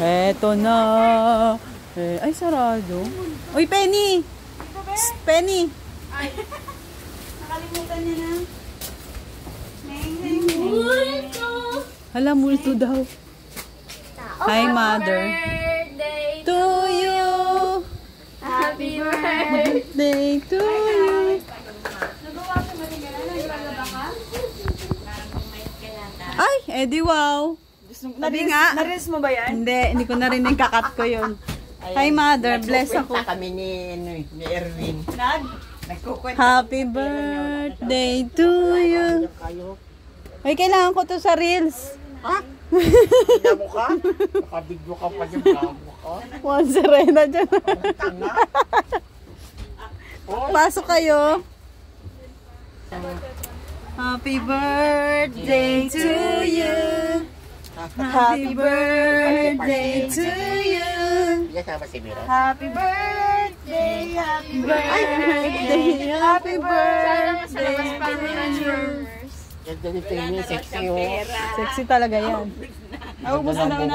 Eto na. Ay, sarado. Uy, Penny! Psst, Penny! Ay, nakalimutan niya na. Hala, multo daw. Hi, Mother. Birthday To you. Happy birthday. Day to you. Nagawa ka ba rin gano'n? Naglalaba ka? Ay, edi wow. Sabi nga. Naris mo ba yan? Hindi ko narinig, kakat ko yun. Hi, Mother. Bless ako. Kami ni Erwin. Happy birthday to you. Ay, kailangan ko to sa Reels. Ha? Hindi mo ka? Nakabigyo ka pa yung gamo ka? Juan Serena dyan. Pasok kayo. Happy birthday to you. Happy birthday to you. Happy birthday, happy birthday, happy birthday to you. Yan ganito yung sexy oh. Sexy talaga yan. Naubusan na